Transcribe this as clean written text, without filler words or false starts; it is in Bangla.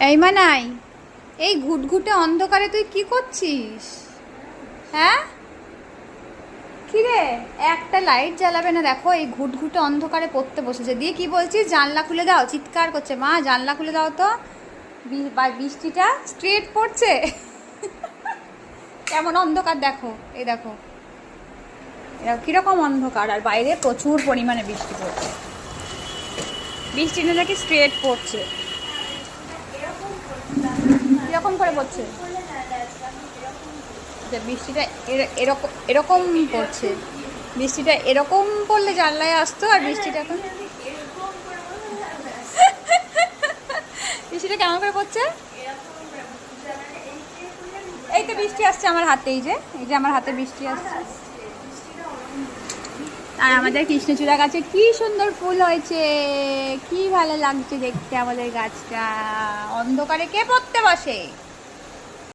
এই মানাই, এই ঘুটঘুটে অন্ধকারে তুই কি করছিস? হ্যাঁ, কি রে? একটা লাইট জ্বালাবে না? দেখো এই ঘুটঘুটে অন্ধকারে পড়তে বসেছে, দিয়ে কি বলছিস জানলা খুলে দাও? চিৎকার করছে, মা জানলা খুলে দাও তো, বৃষ্টিটা স্ট্রেট পড়ছে। কেমন অন্ধকার দেখো, এই দেখো এরা কিরকম অন্ধকার, আর বাইরে প্রচুর পরিমাণে বৃষ্টি পড়ছে। বৃষ্টিটা নাকি স্ট্রেট পড়ছে, কিরকম করে পড়ছে যে বৃষ্টিটা এরকম এরকম পড়ছে। বৃষ্টিটা এরকম পড়লে জানলায় আসতো, আর বৃষ্টিটা এখন বৃষ্টিটা কেমন করে পড়ছে? এই তো বৃষ্টি আসছে আমার হাতে, এই যে আমার হাতে বৃষ্টি আসছে। আর আমাদের কৃষ্ণচূড়া গাছে কি সুন্দর ফুল হয়েছে, কি ভালো লাগছে দেখতে আমাদের গাছটা। অন্ধকারে কে পড়তে বসে?